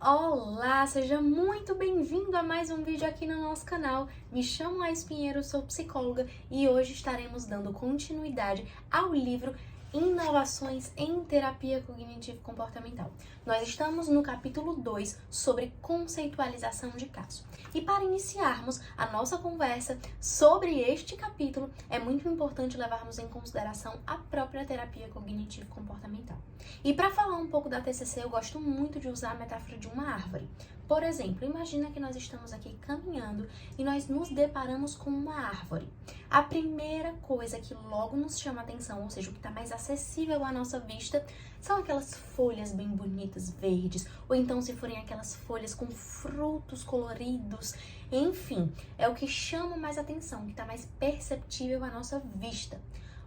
Olá, seja muito bem-vindo a mais um vídeo aqui no nosso canal. Me chamo Laís Pinheiro, sou psicóloga e hoje estaremos dando continuidade ao livro Inovações em Terapia Cognitivo-Comportamental. Nós estamos no capítulo 2 sobre conceitualização de caso. E para iniciarmos a nossa conversa sobre este capítulo, é muito importante levarmos em consideração a própria terapia cognitivo-comportamental. E para falar um pouco da TCC, eu gosto muito de usar a metáfora de uma árvore. Por exemplo, imagina que nós estamos aqui caminhando e nós nos deparamos com uma árvore. A primeira coisa que logo nos chama a atenção, ou seja, o que está mais acessível à nossa vista, são aquelas folhas bem bonitas, verdes, ou então se forem aquelas folhas com frutos coloridos, enfim, é o que chama mais atenção, que está mais perceptível à nossa vista.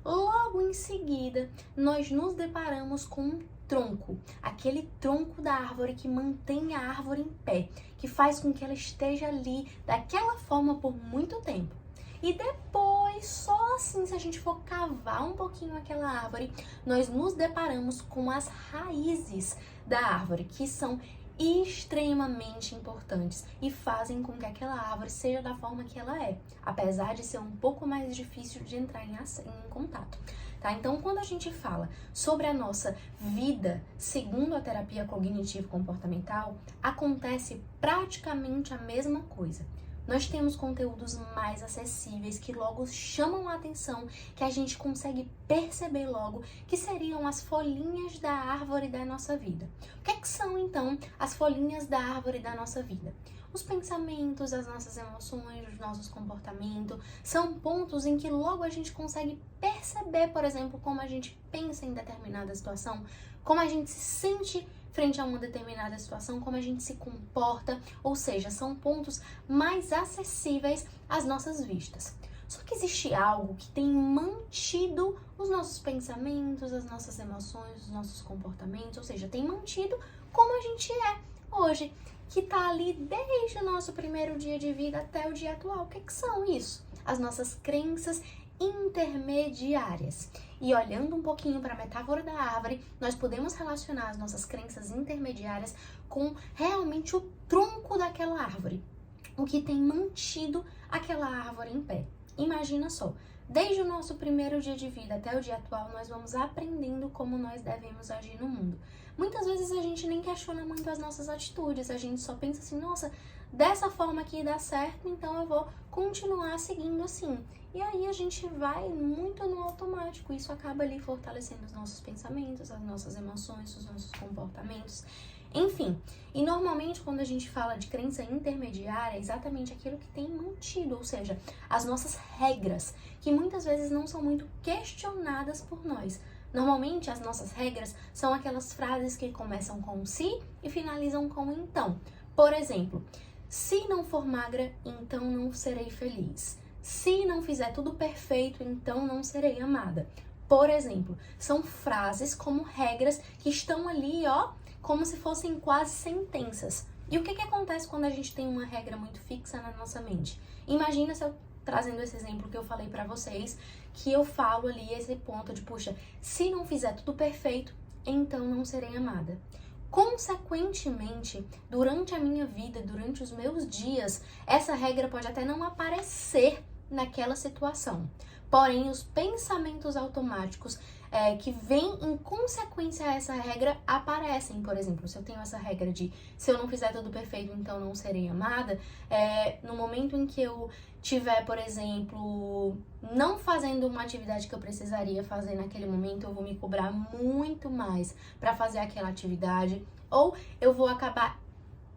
Logo em seguida, nós nos deparamos com um tronco, aquele tronco da árvore que mantém a árvore em pé, que faz com que ela esteja ali daquela forma por muito tempo. E depois, só assim, se a gente for cavar um pouquinho aquela árvore, nós nos deparamos com as raízes da árvore, que são extremamente importantes e fazem com que aquela árvore seja da forma que ela é, apesar de ser um pouco mais difícil de entrar em contato, tá? Então, quando a gente fala sobre a nossa vida segundo a terapia cognitivo-comportamental, acontece praticamente a mesma coisa. Nós temos conteúdos mais acessíveis que logo chamam a atenção, que a gente consegue perceber logo, que seriam as folhinhas da árvore da nossa vida. O que é que são, então, as folhinhas da árvore da nossa vida? Os pensamentos, as nossas emoções, os nossos comportamentos, são pontos em que logo a gente consegue perceber, por exemplo, como a gente pensa em determinada situação, como a gente se sente frente a uma determinada situação, como a gente se comporta, ou seja, são pontos mais acessíveis às nossas vistas. Só que existe algo que tem mantido os nossos pensamentos, as nossas emoções, os nossos comportamentos, ou seja, tem mantido como a gente é hoje, que tá ali desde o nosso primeiro dia de vida até o dia atual. O que são isso? As nossas crenças intermediárias. E olhando um pouquinho para a metáfora da árvore, nós podemos relacionar as nossas crenças intermediárias com realmente o tronco daquela árvore, o que tem mantido aquela árvore em pé. Imagina só, desde o nosso primeiro dia de vida até o dia atual, nós vamos aprendendo como nós devemos agir no mundo. Muitas vezes a gente nem questiona muito as nossas atitudes, a gente só pensa assim, nossa, dessa forma aqui dá certo, então eu vou continuar seguindo assim. E aí a gente vai muito no automático, isso acaba ali fortalecendo os nossos pensamentos, as nossas emoções, os nossos comportamentos, enfim. E normalmente quando a gente fala de crença intermediária, é exatamente aquilo que tem mantido, ou seja, as nossas regras, que muitas vezes não são muito questionadas por nós. Normalmente as nossas regras são aquelas frases que começam com se e finalizam com então. Por exemplo, se não for magra, então não serei feliz. Se não fizer tudo perfeito, então não serei amada. Por exemplo, são frases como regras que estão ali, ó, como se fossem quase sentenças. E o que acontece quando a gente tem uma regra muito fixa na nossa mente? Imagina se eu trazendo esse exemplo que eu falei pra vocês, que eu falo ali esse ponto de, puxa, se não fizer tudo perfeito, então não serei amada. Consequentemente, durante a minha vida, durante os meus dias, essa regra pode até não aparecer naquela situação. Porém, os pensamentos automáticos que vêm em consequência a essa regra aparecem. Por exemplo, se eu tenho essa regra de se eu não fizer tudo perfeito, então não serei amada, no momento em que eu tiver, por exemplo, não fazendo uma atividade que eu precisaria fazer naquele momento, eu vou me cobrar muito mais para fazer aquela atividade, ou eu vou acabar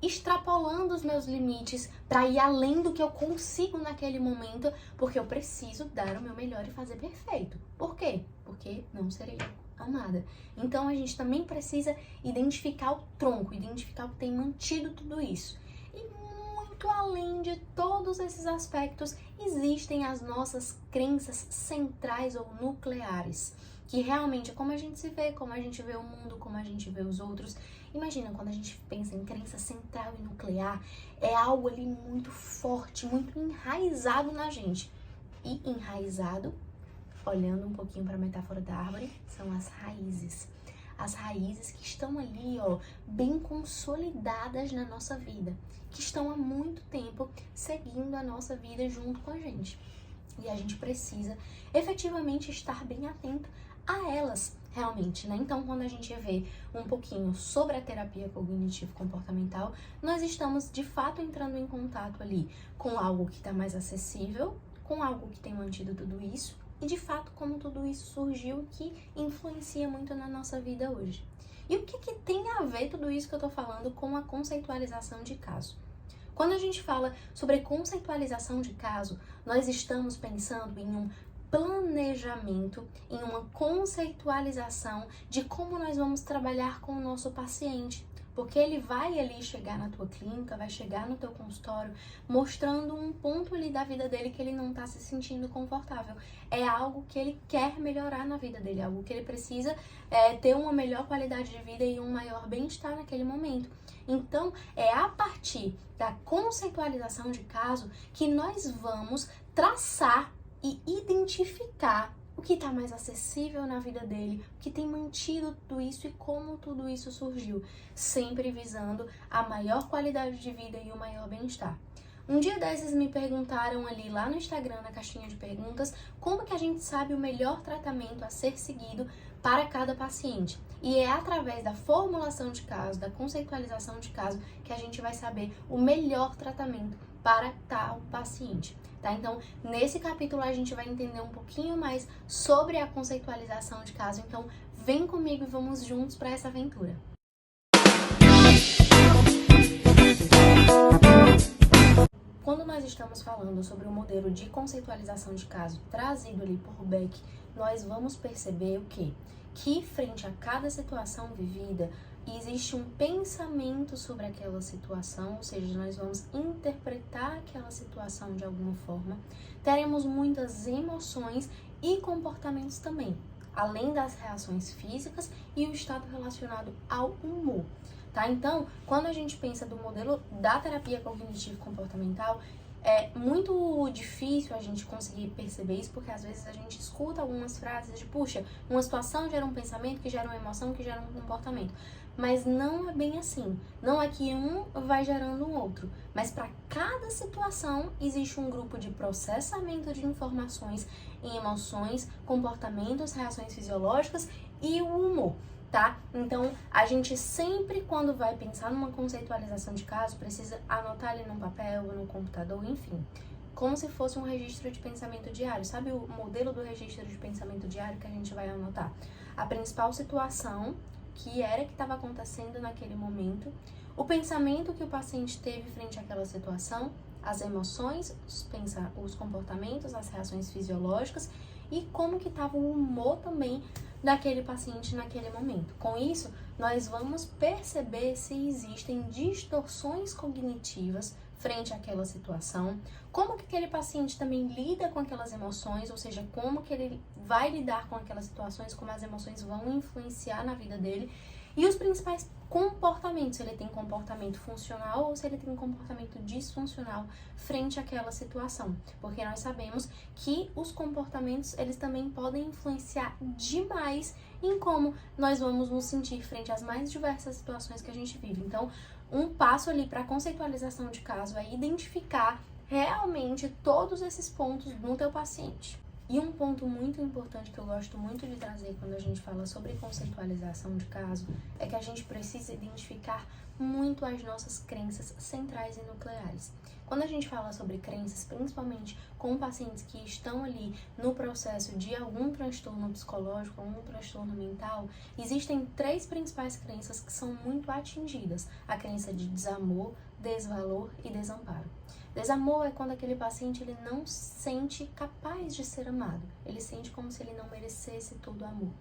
extrapolando os meus limites para ir além do que eu consigo naquele momento, porque eu preciso dar o meu melhor e fazer perfeito. Por quê? Porque não serei amada. Então a gente também precisa identificar o tronco, identificar o que tem mantido tudo isso. E muito além de todos esses aspectos, existem as nossas crenças centrais ou nucleares, que realmente é como a gente se vê, como a gente vê o mundo, como a gente vê os outros. Imagina, quando a gente pensa em crença central e nuclear, é algo ali muito forte, muito enraizado na gente. E enraizado, olhando um pouquinho para a metáfora da árvore, são as raízes. as raízes que estão ali, ó, bem consolidadas na nossa vida, que estão há muito tempo seguindo a nossa vida junto com a gente. E a gente precisa efetivamente estar bem atento a elas, realmente, né? Então, quando a gente vê um pouquinho sobre a terapia cognitivo-comportamental, nós estamos, de fato, entrando em contato ali com algo que está mais acessível, com algo que tem mantido tudo isso, e, de fato, como tudo isso surgiu, que influencia muito na nossa vida hoje. E o que tem a ver tudo isso que eu tô falando com a conceitualização de caso? Quando a gente fala sobre conceitualização de caso, nós estamos pensando em um planejamento, em uma conceitualização de como nós vamos trabalhar com o nosso paciente. Porque ele vai ali chegar na tua clínica, vai chegar no teu consultório, mostrando um ponto ali da vida dele que ele não está se sentindo confortável. É algo que ele quer melhorar na vida dele, algo que ele precisa ter uma melhor qualidade de vida e um maior bem-estar naquele momento. Então, é a partir da conceitualização de caso que nós vamos traçar e identificar o que está mais acessível na vida dele, o que tem mantido tudo isso e como tudo isso surgiu, sempre visando a maior qualidade de vida e o maior bem-estar. Um dia desses me perguntaram ali lá no Instagram, na caixinha de perguntas, como que a gente sabe o melhor tratamento a ser seguido para cada paciente. E é através da formulação de caso, da conceitualização de caso, que a gente vai saber o melhor tratamento para tal paciente. Tá? Então, nesse capítulo a gente vai entender um pouquinho mais sobre a conceitualização de caso. Então, vem comigo e vamos juntos para essa aventura. Quando nós estamos falando sobre o modelo de conceitualização de caso trazido ali por Beck, nós vamos perceber o quê? Que frente a cada situação vivida, existe um pensamento sobre aquela situação, ou seja, nós vamos interpretar aquela situação de alguma forma, teremos muitas emoções e comportamentos também, além das reações físicas e o estado relacionado ao humor. Tá? Então, quando a gente pensa do modelo da terapia cognitivo-comportamental, é muito difícil a gente conseguir perceber isso, porque às vezes a gente escuta algumas frases de, puxa, uma situação gera um pensamento, que gera uma emoção, que gera um comportamento. Mas não é bem assim. Não é que um vai gerando um outro. Mas para cada situação existe um grupo de processamento de informações em emoções, comportamentos, reações fisiológicas e o humor. Tá? Então, a gente sempre, quando vai pensar numa conceitualização de caso, precisa anotar ali num papel ou no computador, enfim, como se fosse um registro de pensamento diário. Sabe o modelo do registro de pensamento diário que a gente vai anotar? A principal situação que estava acontecendo naquele momento, o pensamento que o paciente teve frente àquela situação, as emoções, os comportamentos, as reações fisiológicas e como que estava o humor também daquele paciente naquele momento. Com isso, nós vamos perceber se existem distorções cognitivas frente àquela situação, como que aquele paciente também lida com aquelas emoções, ou seja, como que ele vai lidar com aquelas situações, como as emoções vão influenciar na vida dele, e os principais comportamentos, se ele tem comportamento funcional ou se ele tem comportamento disfuncional frente àquela situação, porque nós sabemos que os comportamentos, eles também podem influenciar demais em como nós vamos nos sentir frente às mais diversas situações que a gente vive. Então, um passo ali para a conceitualização de caso é identificar realmente todos esses pontos no teu paciente. E um ponto muito importante que eu gosto muito de trazer quando a gente fala sobre conceitualização de caso é que a gente precisa identificar muito as nossas crenças centrais e nucleares. Quando a gente fala sobre crenças, principalmente com pacientes que estão ali no processo de algum transtorno psicológico, algum transtorno mental, existem 3 principais crenças que são muito atingidas: a crença de desamor, desvalor e desamparo. Desamor é quando aquele paciente ele não se sente capaz de ser amado. Ele sente como se ele não merecesse todo o amor.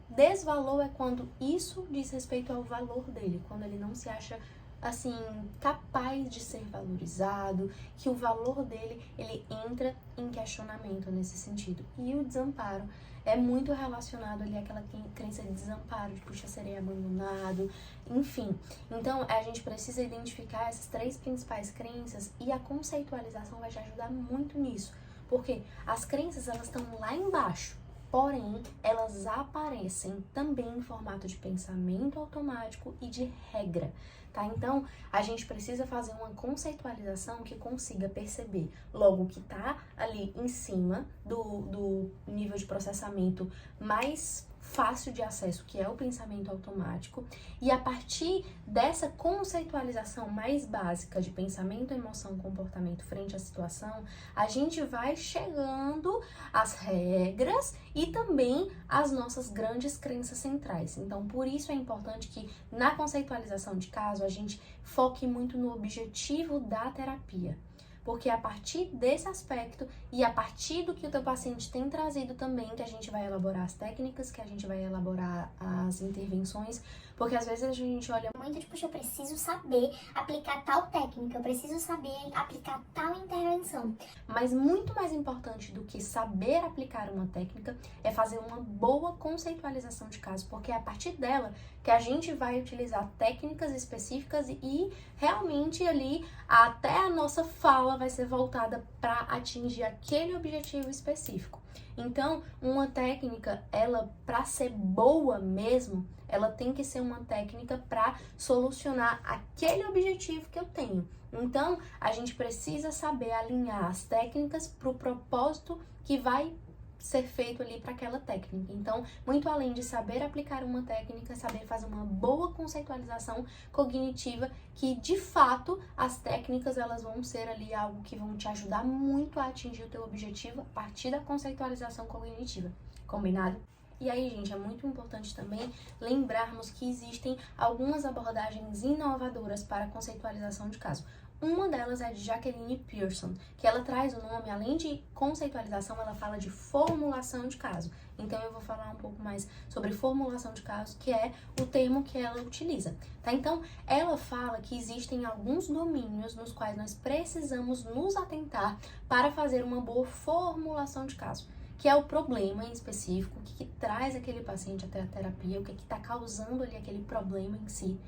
Desvalor é quando isso diz respeito ao valor dele, quando ele não se acha assim capaz de ser valorizado, que o valor dele ele entra em questionamento nesse sentido. E o desamparo é muito relacionado ali àquela crença de desamparo, de puxa, serei abandonado, enfim. Então, a gente precisa identificar essas 3 principais crenças e a conceitualização vai te ajudar muito nisso. Porque as crenças, elas estão lá embaixo. porém, elas aparecem também em formato de pensamento automático e de regra, tá? Então, a gente precisa fazer uma conceitualização que consiga perceber logo o que tá ali em cima do nível de processamento mais fácil de acesso, que é o pensamento automático, e a partir dessa conceitualização mais básica de pensamento, emoção, comportamento frente à situação, a gente vai chegando às regras e também às nossas grandes crenças centrais. Então, por isso é importante que na conceitualização de caso a gente foque muito no objetivo da terapia. Porque é a partir desse aspecto e a partir do que o teu paciente tem trazido também, que a gente vai elaborar as técnicas, que a gente vai elaborar as intervenções, porque às vezes a gente olha muito tipo, eu preciso saber aplicar tal técnica, eu preciso saber aplicar tal intervenção. Mas muito mais importante do que saber aplicar uma técnica é fazer uma boa conceitualização de caso, porque é a partir dela que a gente vai utilizar técnicas específicas e realmente ali até a nossa fala vai ser voltada para atingir aquele objetivo específico. Então, uma técnica, ela para ser boa mesmo, ela tem que ser uma técnica para solucionar aquele objetivo que eu tenho. Então, a gente precisa saber alinhar as técnicas para o propósito que vai ser feito ali para aquela técnica. Então, muito além de saber aplicar uma técnica, saber fazer uma boa conceitualização cognitiva, que de fato as técnicas elas vão ser ali algo que vão te ajudar muito a atingir o teu objetivo a partir da conceitualização cognitiva. Combinado? E aí, gente, é muito importante também lembrarmos que existem algumas abordagens inovadoras para a conceitualização de caso. Uma delas é de Jacqueline Pearson, que ela traz o nome, além de conceitualização, ela fala de formulação de caso. Então, eu vou falar um pouco mais sobre formulação de caso, que é o termo que ela utiliza, tá? Então, ela fala que existem alguns domínios nos quais nós precisamos nos atentar para fazer uma boa formulação de caso, que é o problema em específico, o que traz aquele paciente até a terapia, o que está causando ali aquele problema em si,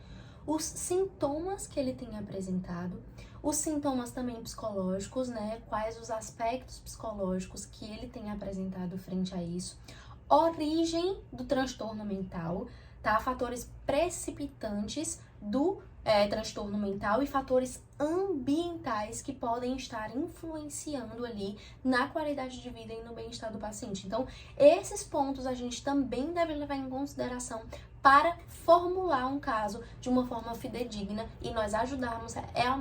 os sintomas que ele tem apresentado, os sintomas também psicológicos, né? Quais os aspectos psicológicos que ele tem apresentado frente a isso, origem do transtorno mental, tá? Fatores precipitantes do transtorno mental e fatores ambientais que podem estar influenciando ali na qualidade de vida e no bem-estar do paciente. Então, esses pontos a gente também deve levar em consideração para formular um caso de uma forma fidedigna e nós ajudarmos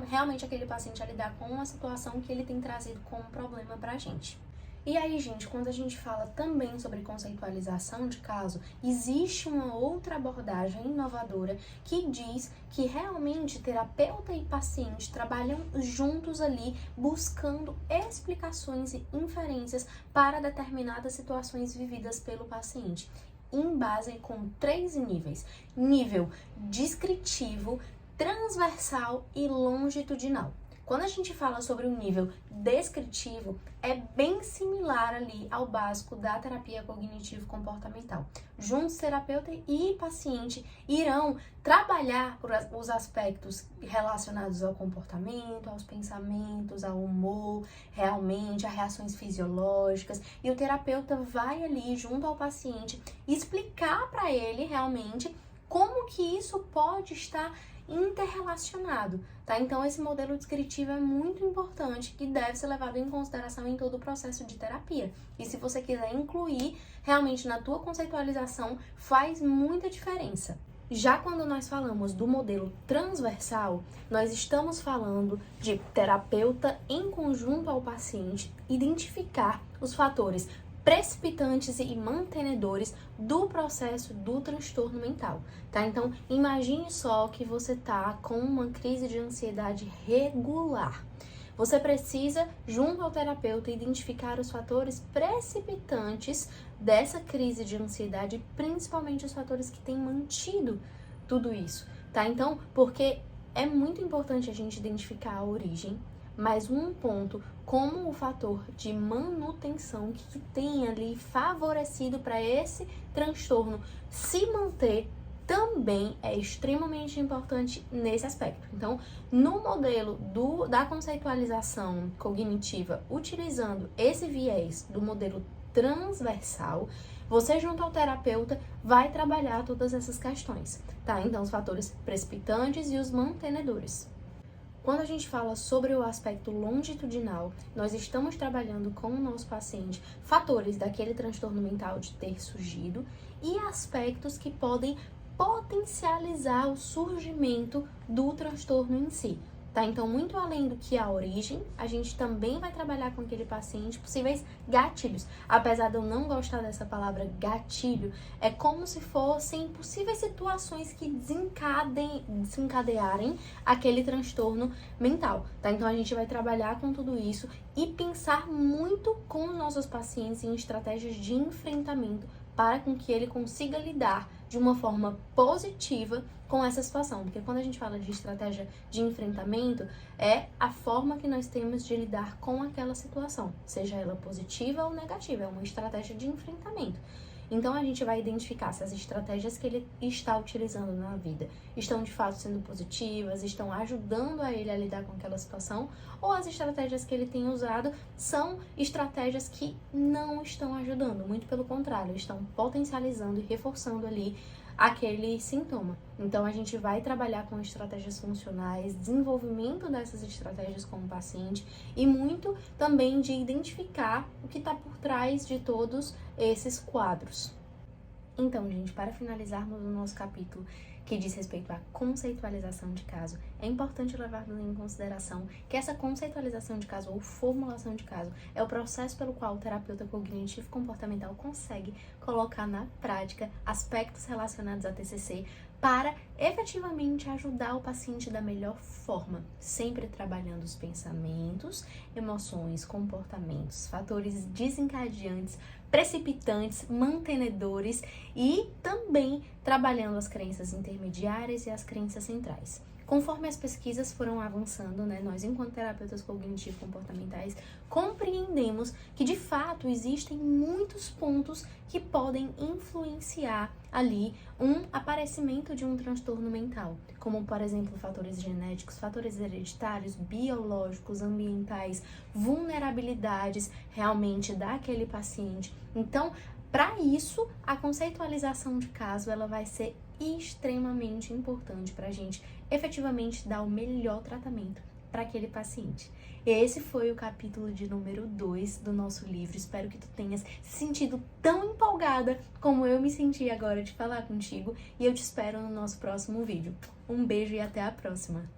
realmente aquele paciente a lidar com uma situação que ele tem trazido como problema pra gente. E aí, gente, quando a gente fala também sobre conceitualização de caso, existe uma outra abordagem inovadora que diz que realmente terapeuta e paciente trabalham juntos ali, buscando explicações e inferências para determinadas situações vividas pelo paciente, em base com 3 níveis: nível descritivo, transversal e longitudinal. Quando a gente fala sobre o nível descritivo, é bem similar ali ao básico da terapia cognitivo-comportamental. Juntos, terapeuta e paciente irão trabalhar os aspectos relacionados ao comportamento, aos pensamentos, ao humor, realmente, a reações fisiológicas. E o terapeuta vai ali, junto ao paciente, explicar para ele realmente como que isso pode estar interrelacionado, tá? Então, esse modelo descritivo é muito importante e deve ser levado em consideração em todo o processo de terapia. E se você quiser incluir realmente na tua conceitualização, faz muita diferença. Já quando nós falamos do modelo transversal, nós estamos falando de terapeuta em conjunto ao paciente identificar os fatores precipitantes e mantenedores do processo do transtorno mental, tá? Então, imagine só que você tá com uma crise de ansiedade regular. Você precisa, junto ao terapeuta, identificar os fatores precipitantes dessa crise de ansiedade, principalmente os fatores que têm mantido tudo isso, tá? Então, porque é muito importante a gente identificar a origem, mas um ponto como o fator de manutenção que tem ali favorecido para esse transtorno se manter também é extremamente importante nesse aspecto. Então, no modelo da conceitualização cognitiva, utilizando esse viés do modelo transversal, você junto ao terapeuta vai trabalhar todas essas questões, tá? Então, os fatores precipitantes e os mantenedores. Quando a gente fala sobre o aspecto longitudinal, nós estamos trabalhando com o nosso paciente fatores daquele transtorno mental de ter surgido e aspectos que podem potencializar o surgimento do transtorno em si. Tá? Então, muito além do que a origem, a gente também vai trabalhar com aquele paciente possíveis gatilhos. Apesar de eu não gostar dessa palavra gatilho, é como se fossem possíveis situações que desencadearem aquele transtorno mental. Tá? Então, a gente vai trabalhar com tudo isso e pensar muito com os nossos pacientes em estratégias de enfrentamento para com que ele consiga lidar de uma forma positiva com essa situação. Porque quando a gente fala de estratégia de enfrentamento, é a forma que nós temos de lidar com aquela situação, seja ela positiva ou negativa, é uma estratégia de enfrentamento. Então, a gente vai identificar se as estratégias que ele está utilizando na vida estão de fato sendo positivas, estão ajudando a ele a lidar com aquela situação, ou as estratégias que ele tem usado são estratégias que não estão ajudando, muito pelo contrário, estão potencializando e reforçando ali aquele sintoma. Então, a gente vai trabalhar com estratégias funcionais, desenvolvimento dessas estratégias com o paciente e muito também de identificar o que está por trás de todos esses quadros. Então, gente, para finalizarmos o nosso capítulo que diz respeito à conceitualização de caso, é importante levarmos em consideração que essa conceitualização de caso ou formulação de caso é o processo pelo qual o terapeuta cognitivo comportamental consegue colocar na prática aspectos relacionados à TCC para efetivamente ajudar o paciente da melhor forma, sempre trabalhando os pensamentos, emoções, comportamentos, fatores desencadeantes, precipitantes, mantenedores e também trabalhando as crenças intermediárias e as crenças centrais. Conforme as pesquisas foram avançando, nós, enquanto terapeutas cognitivo-comportamentais, compreendemos que, de fato, existem muitos pontos que podem influenciar ali um aparecimento de um transtorno mental, como, por exemplo, fatores genéticos, fatores hereditários, biológicos, ambientais, vulnerabilidades realmente daquele paciente. Então, para isso, a conceitualização de caso ela vai ser extremamente importante para a gente efetivamente dar o melhor tratamento para aquele paciente. Esse foi o capítulo de número 2 do nosso livro. Espero que tu tenhas se sentido tão empolgada como eu me senti agora de falar contigo e eu te espero no nosso próximo vídeo. Um beijo e até a próxima!